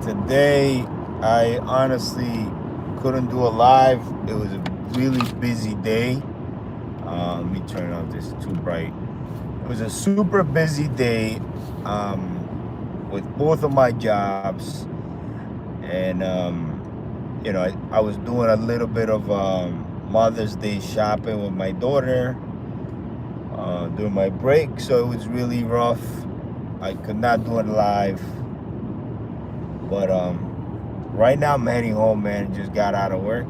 Today, I honestly couldn't do a live. It was a really busy day. Let me turn off this too bright. It was a super busy day with both of my jobs, and I was doing a little bit of Mother's Day shopping with my daughter during my break, so it was really rough. I could not do it live, but right now I'm heading home, man. Just got out of work.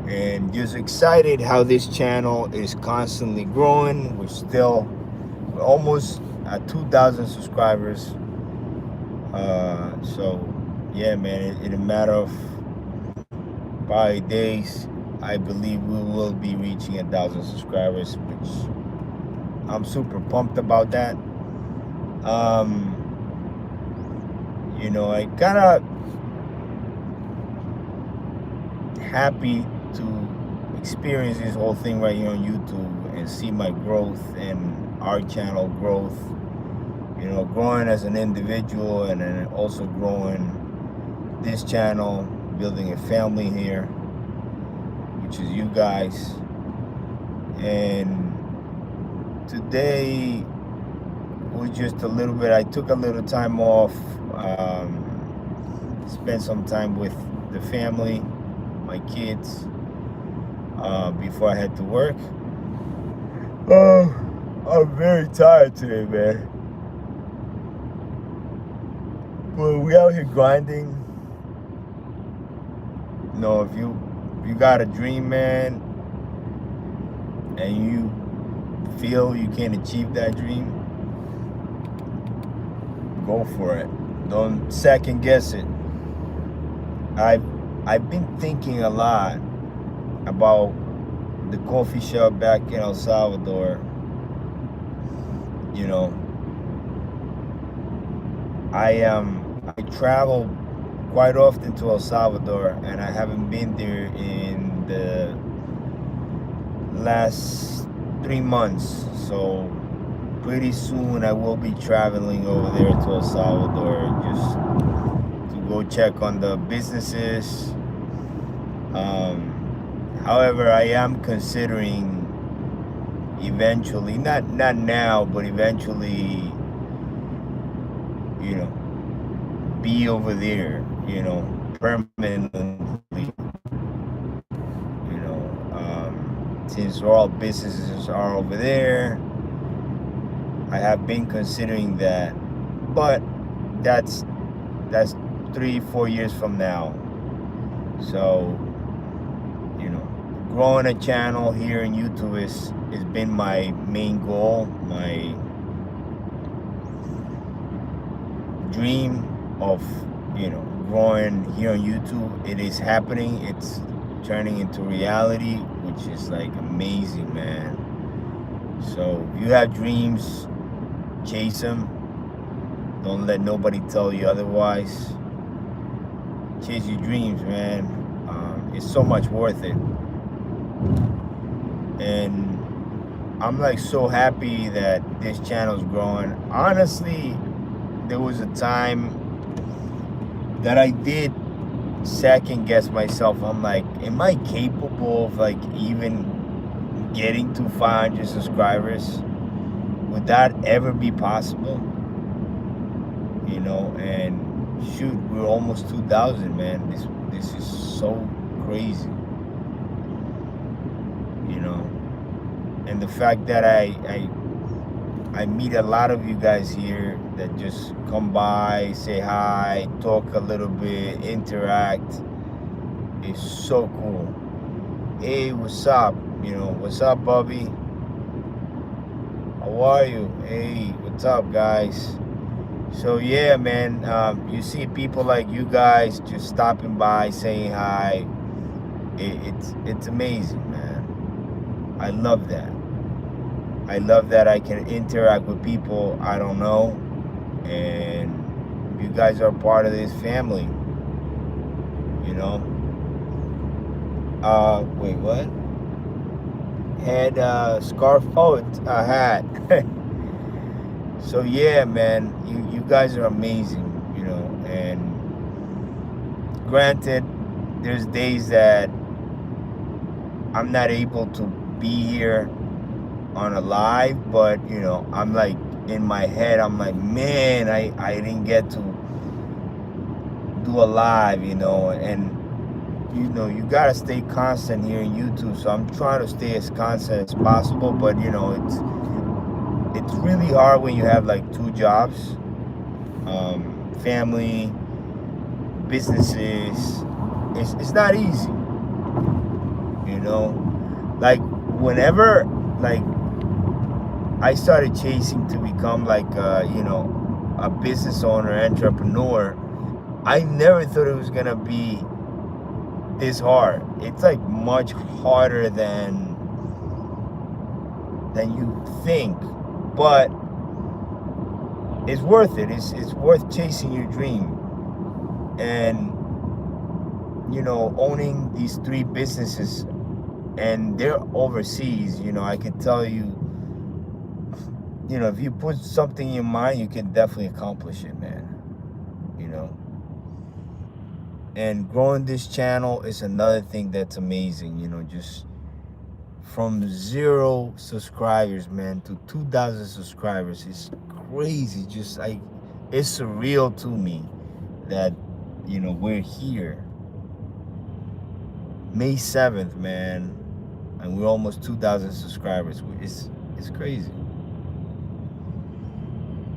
And just excited how this channel is constantly growing. We're almost at 2,000 subscribers. So yeah, man, in a matter of probably days, I believe we will be reaching 1,000 subscribers, which I'm super pumped about that. I kind of happy to experience this whole thing right here on YouTube and see my growth and our channel growth. Growing as an individual, and then also growing this channel, building a family here, which is you guys. And today was just a little bit, I took a little time off, spent some time with the family, my kids, before I had to work. I'm very tired today, man. But we out here grinding. If you got a dream, man, and you feel you can achieve that dream, go for it. Don't second guess it. I've been thinking a lot about the coffee shop back in El Salvador. I travel quite often to El Salvador, and I haven't been there in the last 3 months. So pretty soon I will be traveling over there to El Salvador just to go check on the businesses. However, I am considering eventually, not now, but eventually, be over there, permanently. Since all businesses are over there, I have been considering that, but that's 3-4 years from now. So, growing a channel here in YouTube has been my main goal, my dream of growing here on YouTube. It is happening. It's turning into reality, which is like amazing, man. So if you have dreams, chase them. Don't let nobody tell you otherwise. Chase your dreams, man. It's so much worth it. And I'm like so happy that this channel's growing. Honestly, there was a time that I did second guess myself. I'm like, am I capable of like even getting to 500 subscribers? Would that ever be possible? And shoot, we're almost 2,000, man. This is so crazy. And the fact that I meet a lot of you guys here that just come by, say hi, talk a little bit, interact. It's so cool. Hey, what's up? What's up, Bubby? How are you? Hey, what's up, guys? So yeah, man, you see people like you guys just stopping by, saying hi. It's amazing, man. I love that. I love that I can interact with people I don't know, and you guys are part of this family. Wait, what? Had a scarf? Oh, it's a hat. So yeah, man, you guys are amazing, and granted, there's days that I'm not able to be here on a live, but I'm like, in my head, I'm like, man, I didn't get to do a live, and you gotta stay constant here in YouTube. So I'm trying to stay as constant as possible, but it's really hard when you have like two jobs, family, businesses. It's not easy, like whenever, like, I started chasing to become like a business owner, entrepreneur. I never thought it was gonna be this hard. It's like much harder than you think, but it's worth it. It's worth chasing your dream, and owning these three businesses, and they're overseas. I could tell you, if you put something in your mind, you can definitely accomplish it, man. You know, and growing this channel is another thing that's amazing. Just from 0 subscribers, man, to 2,000 subscribers is crazy. Just like, it's surreal to me that we're here. May 7th, man, and we're almost 2,000 subscribers. It's crazy.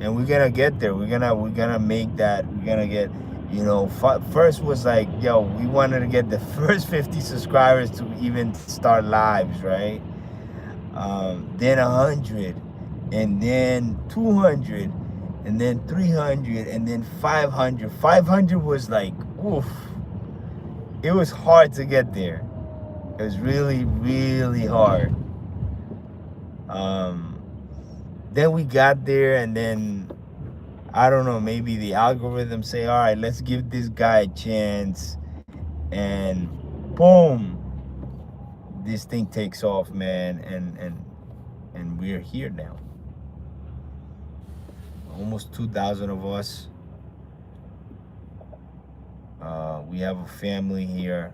And we're gonna get there. We're gonna make that. We're gonna get, first was like, yo, we wanted to get the first 50 subscribers to even start lives, right? Then 100, and then 200, and then 300, and then 500. 500 was like, oof. It was hard to get there. It was really, really hard. Then we got there, and then I don't know, maybe the algorithm say, all right, let's give this guy a chance, and boom, this thing takes off, man, and we're here now. Almost 2,000 of us. We have a family here,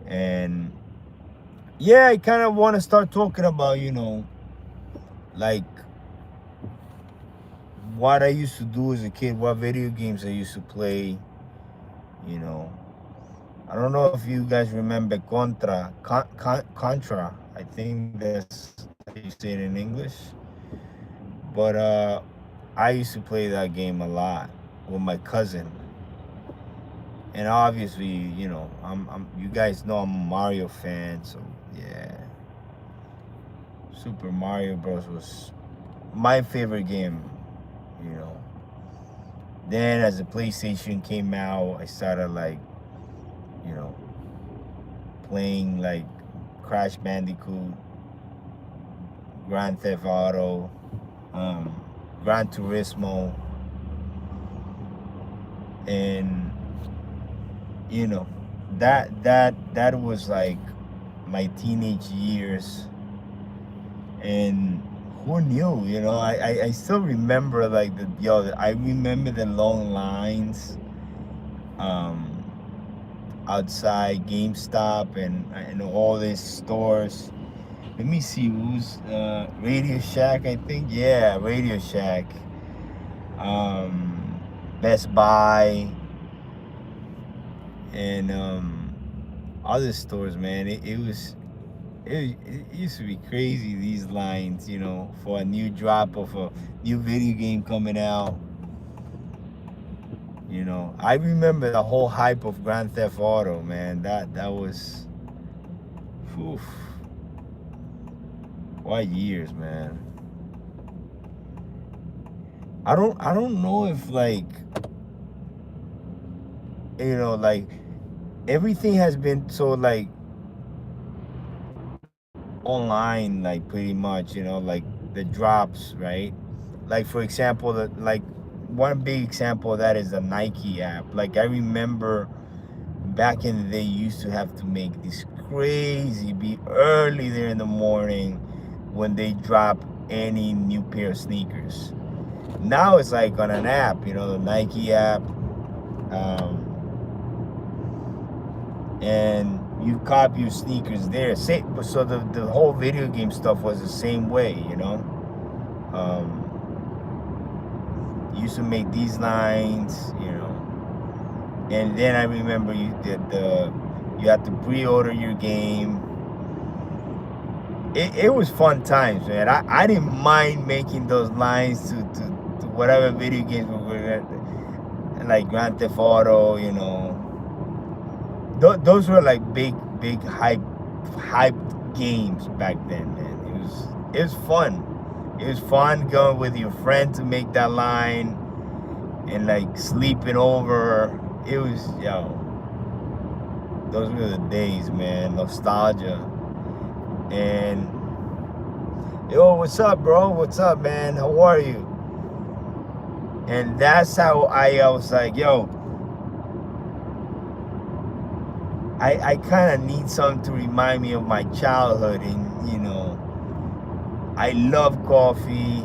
and yeah, I kind of want to start talking about, like what I used to do as a kid, what video games I used to play. I don't know if you guys remember Contra. I think that's how you say it in English. But I used to play that game a lot with my cousin. And obviously, I'm you guys know I'm a Mario fan, so yeah. Super Mario Bros. Was my favorite game, you know. Then as the PlayStation came out, I started like, you know, playing like Crash Bandicoot, Grand Theft Auto, Gran Turismo, and that was like my teenage years. And who knew, I still remember like I remember the long lines outside GameStop and all these stores. Let me see, who's Radio Shack, I think. Yeah, Radio Shack. Best Buy, and other stores, man. It used to be crazy, these lines, for a new drop of a new video game coming out. I remember the whole hype of Grand Theft Auto, man. That was, oof, what years, man. I don't know if like like everything has been so like online, like pretty much, like the drops, right? Like for example, like one big example of that is the Nike app. Like I remember back in the day, you used to have to make this crazy, be early there in the morning when they drop any new pair of sneakers. Now it's like on an app, you know, the Nike app, and you copy your sneakers there. So the whole video game stuff was the same way, you know. You used to make these lines, you know, and then I remember you had to pre-order your game. It was fun times, man. I didn't mind making those lines to whatever video games we were, like Grand Theft Auto, you know. Those were like big hyped games back then, man. It was fun. It was fun going with your friend to make that line and like sleeping over. It was, yo, those were the days, man. Nostalgia. And yo, what's up, bro? What's up, man? How are you? And that's how I was like, yo, I kind of need something to remind me of my childhood. And, you know, I love coffee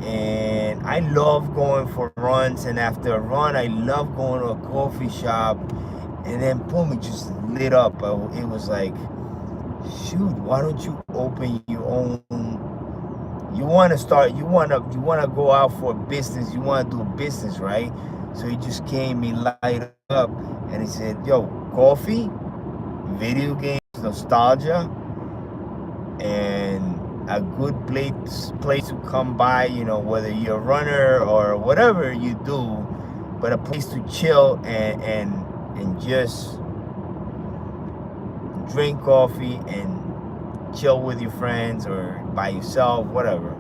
and I love going for runs. And after a run, I love going to a coffee shop. And then, boom, it just lit up. It was like, shoot, why don't you open your own? You want to go out for a business. You want to do a business, right? So he just came, he light up, and he said, yo, coffee, video games, nostalgia, and a good place to come by, you know, whether you're a runner or whatever you do, but a place to chill and just drink coffee and chill with your friends or by yourself, whatever.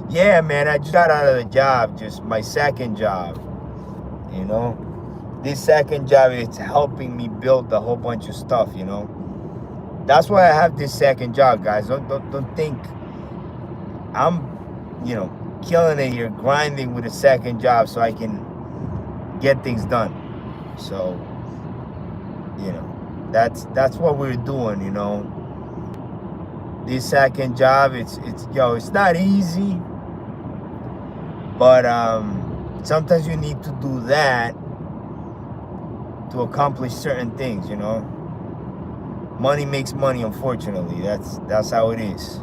Yeah, man, I just got out of the job, just my second job, you know. This second job, it's helping me build a whole bunch of stuff, you know. That's why I have this second job, guys. Don't think I'm, you know, killing it here, grinding with a second job so I can get things done. So, you know, that's what we're doing, you know. This second job, it's not easy, but sometimes you need to do that to accomplish certain things, you know. Money makes money, unfortunately. That's how it is.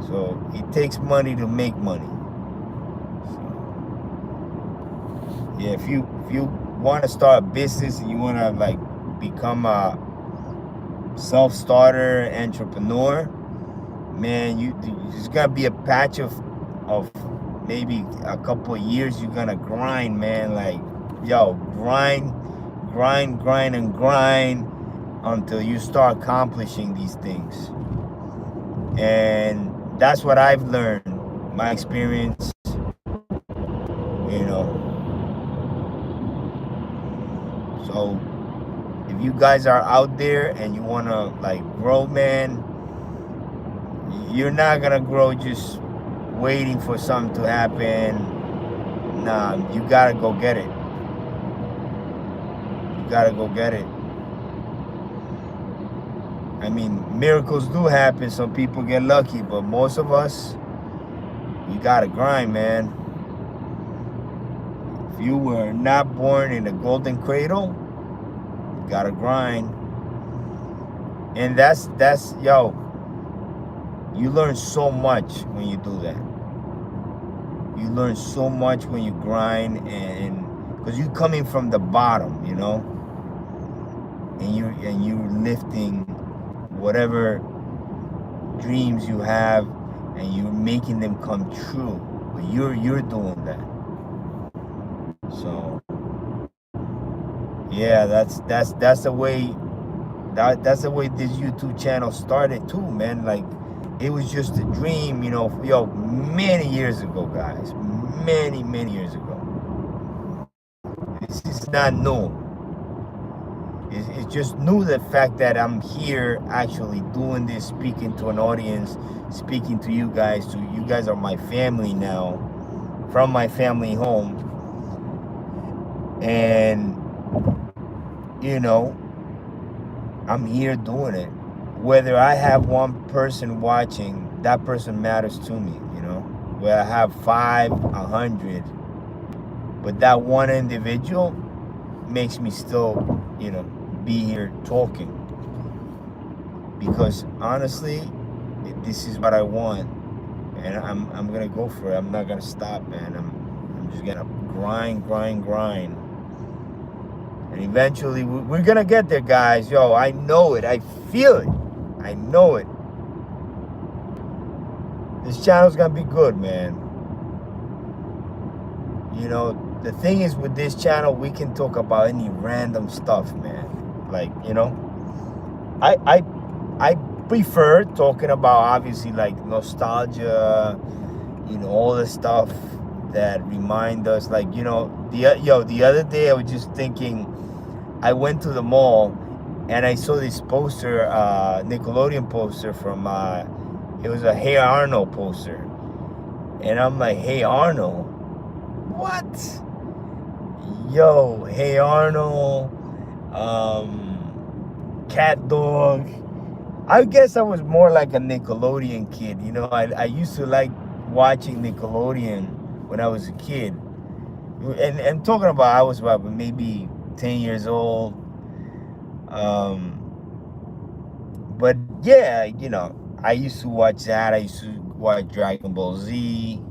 So it takes money to make money. So, yeah, if you want to start a business and you want to like become a self-starter entrepreneur, man, there's gonna be a patch of maybe a couple of years. You're gonna grind, man. Like, yo, grind until you start accomplishing these things. And that's what I've learned, my experience, you know. So if you guys are out there and you want to like grow, man, you're not gonna grow just waiting for something to happen. Nah, you gotta go get it. You gotta go get it. I mean, miracles do happen. Some people get lucky, but most of us, you gotta grind, man. If you were not born in the golden cradle, you gotta grind. And that's yo, you learn so much when you do that. You learn so much when you grind, and because you're coming from the bottom, you know, and you're lifting whatever dreams you have, and you're making them come true. But you're doing that. So yeah, that's the way that's the way this YouTube channel started too, man. Like, it was just a dream, you know, yo, many years ago, guys. Many years ago. This is not new. It's just new, the fact that I'm here actually doing this, speaking to an audience, speaking to you guys. So you guys are my family now, from my family home. And, you know, I'm here doing it. whether I have one person watching, that person matters to me, you know. Whether I have 5, 100, but that one individual makes me still, you know, be here talking. Because honestly, this is what I want, and I'm gonna go for it. I'm not gonna stop, man. I'm just gonna grind, grind, grind, and eventually we're gonna get there, guys. Yo, I know it. I feel it. I know it. This channel's gonna be good, man. You know, the thing is with this channel, we can talk about any random stuff, man. Like, you know, I prefer talking about obviously like nostalgia, you know, all the stuff that remind us. Like, you know, the other day I was just thinking, I went to the mall and I saw this poster, Nickelodeon poster from it was a Hey Arnold poster, and I'm like, Hey Arnold, what? Yo, Hey Arnold, Cat Dog. I guess I was more like a Nickelodeon kid. You know, I used to like watching Nickelodeon when I was a kid. And talking about, I was about maybe 10 years old. But yeah, you know, I used to watch that. I used to watch Dragon Ball Z.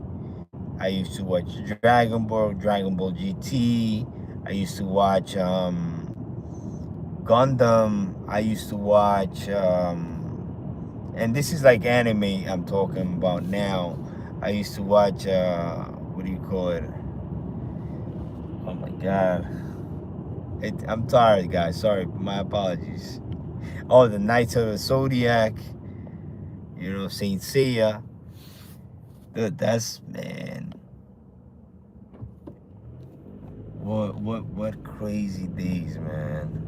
I used to watch Dragon Ball GT. I used to watch Gundam. I used to watch, and this is like anime I'm talking about now. I used to watch, what do you call it? Oh my God. I'm tired, guys. Sorry, my apologies. Oh, the Knights of the Zodiac. You know, Saint Seiya. Dude, that's, man. What crazy days, man.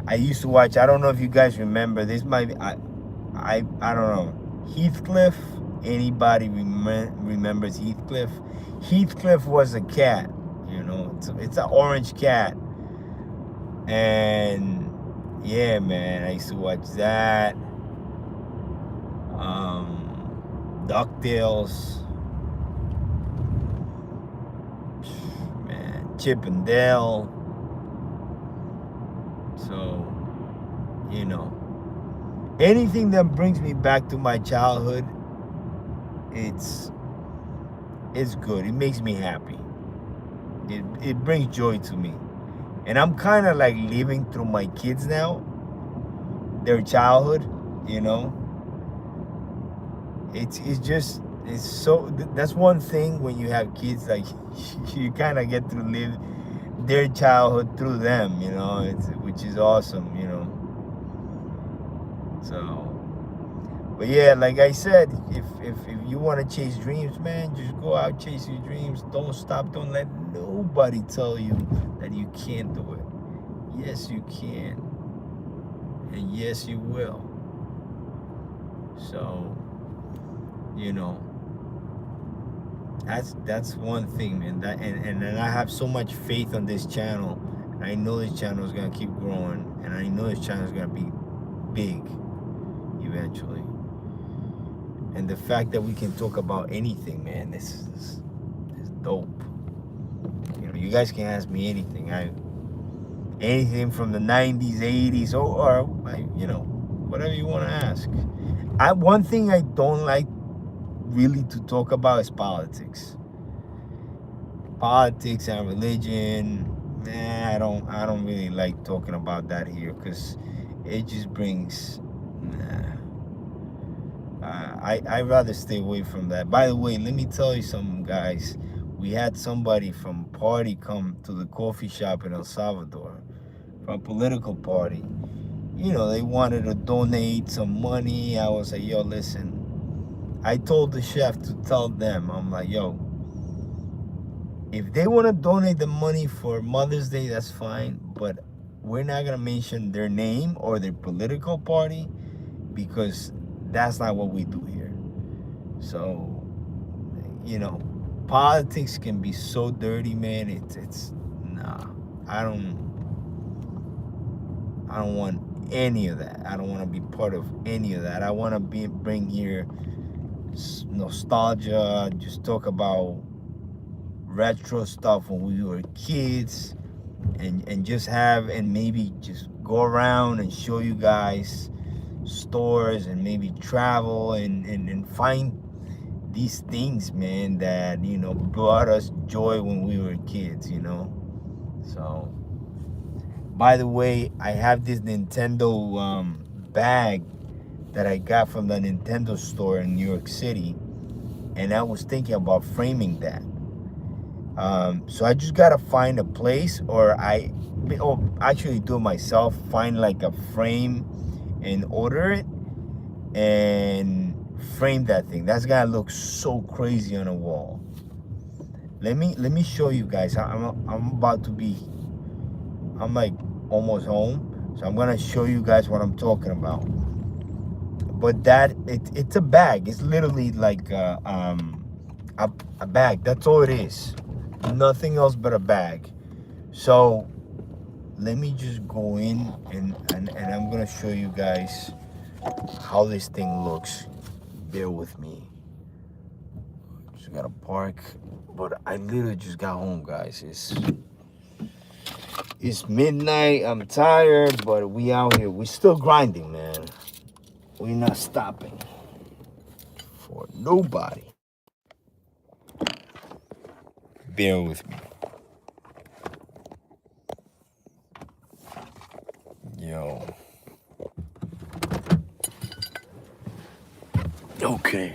I used to watch, I don't know if you guys remember, this might be, I don't know. Heathcliff, anybody remembers Heathcliff? Heathcliff was a cat, you know, it's an orange cat. And yeah, man, I used to watch that. DuckTales, man, Chip and Dale. So, you know, anything that brings me back to my childhood, it's good. It makes me happy. It brings joy to me. And I'm kind of like living through my kids now, their childhood, you know. It's so, that's one thing when you have kids, like you kind of get to live their childhood through them, you know, which is awesome, you know. So, but yeah, like I said, if you want to chase dreams, man, just go out, chase your dreams. Don't stop. Don't let nobody tell you that you can't do it. Yes, you can, and yes, you will. So, you know, that's one thing, man. That and I have so much faith on this channel. And I know this channel is gonna keep growing, and I know this channel is gonna be big eventually. And the fact that we can talk about anything, man, this is dope. You know, you guys can ask me anything. Anything from the 90s, 80s, or you know, whatever you want to ask. One thing I don't like really to talk about is politics. Politics and religion. Nah, I don't really like talking about that here, because it just brings, nah. I'd rather stay away from that. By the way, let me tell you something, guys. We had somebody from party come to the coffee shop in El Salvador, from a political party. You know, they wanted to donate some money. I was like, yo, listen. I told the chef to tell them, I'm like, yo, if they want to donate the money for Mother's Day, that's fine. But we're not going to mention their name or their political party, because that's not what we do here. So, you know, politics can be so dirty, man. It's nah. I don't want any of that. I don't want to be part of any of that. I want to bring here nostalgia, just talk about retro stuff when we were kids, and just have, and maybe just go around and show you guys stores, and maybe travel and find these things, man, that, you know, brought us joy when we were kids, you know. So, by the way, I have this Nintendo bag that I got from the Nintendo store in New York City, and I was thinking about framing that. So I just gotta find a place, or actually do it myself. Find like a frame and order it and frame that thing. That's gonna look so crazy on a wall. Let me show you guys. I'm about to be. I'm like almost home, so I'm gonna show you guys what I'm talking about. But it's a bag. It's literally like a bag. That's all it is. Nothing else but a bag. So let me just go in and I'm gonna show you guys how this thing looks. Bear with me. Just gotta park. But I literally just got home, guys. It's midnight. I'm tired, but we out here. We still grinding, man. We're not stopping for nobody. Bear with me. Yo. Okay.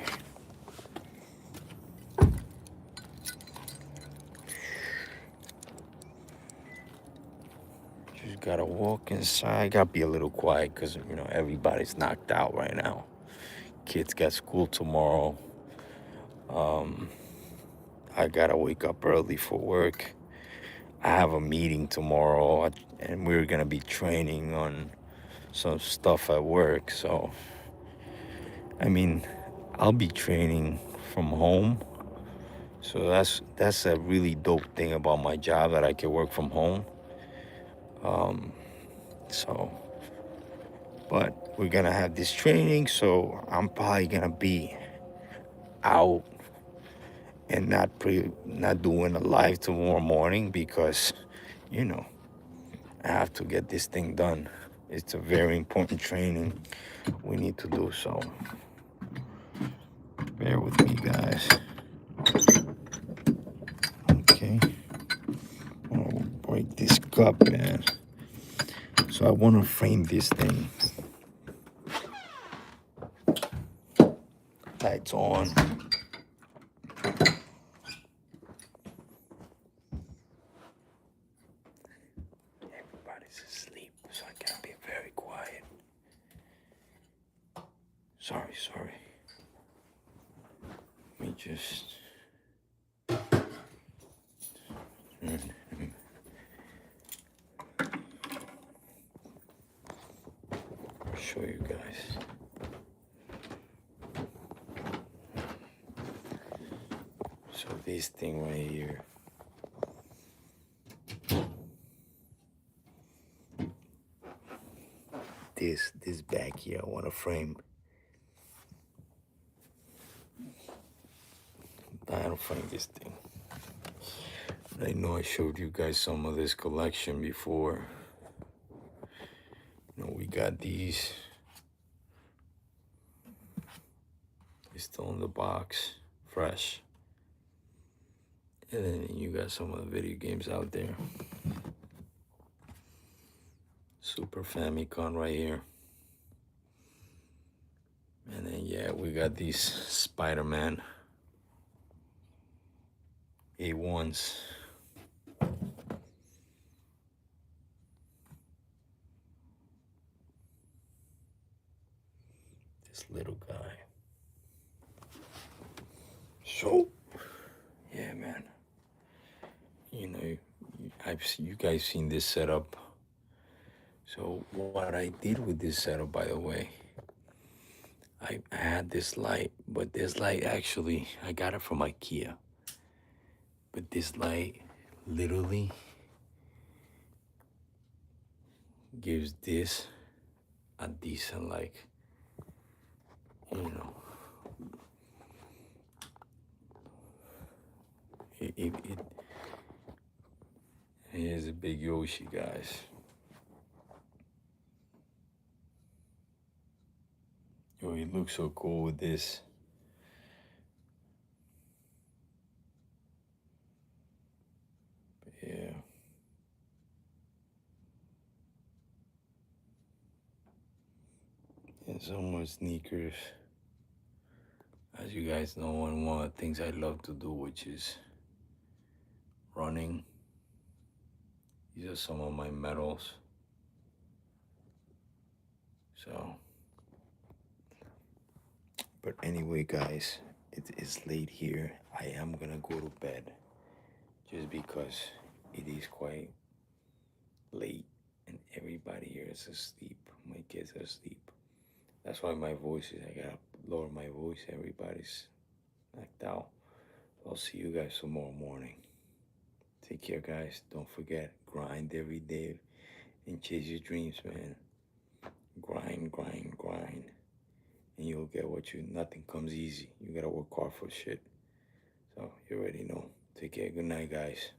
Just gotta walk inside. Gotta be a little quiet because, you know, everybody's knocked out right now. Kids got school tomorrow. I gotta wake up early for work. I have a meeting tomorrow, and we're gonna be training on some stuff at work. So, I mean, I'll be training from home. So that's a really dope thing about my job, that I can work from home. So, but we're gonna have this training, so I'm probably gonna be out and not doing a live tomorrow morning, because, you know, I have to get this thing done. It's a very important training we need to do. So bear with me, guys. Okay, I'll break this cup, man. So I want to frame this thing. Lights on. Everybody's asleep, so I gotta be very quiet. Sorry. Let me just show you guys. So this thing right here. This back here, I want to frame. I don't frame this thing. I know I showed you guys some of this collection before. You know, we got these. It's still in the box, fresh. And then you got some of the video games out there. Super Famicom right here. And then, yeah, we got these Spider-Man A1s. This little guy. So, yeah, man. You know, you guys seen this setup. So what I did with this setup, by the way, I had this light, but this light actually, I got it from IKEA. But this light literally gives this a decent, like, you know, it here's a big Yoshi, guys. Yo, he looks so cool with this. But yeah. And some more sneakers. As you guys know, one of the things I love to do, which is running. These are some of my medals. So, but anyway, guys, it is late here. I am gonna go to bed just because it is quite late and everybody here is asleep. My kids are asleep. That's why my voice is, I gotta lower my voice. Everybody's knocked out. I'll see you guys tomorrow morning. Take care, guys. Don't forget, grind every day and chase your dreams, man. Grind, grind, grind. And you'll get nothing comes easy. You gotta work hard for shit. So, you already know. Take care. Good night, guys.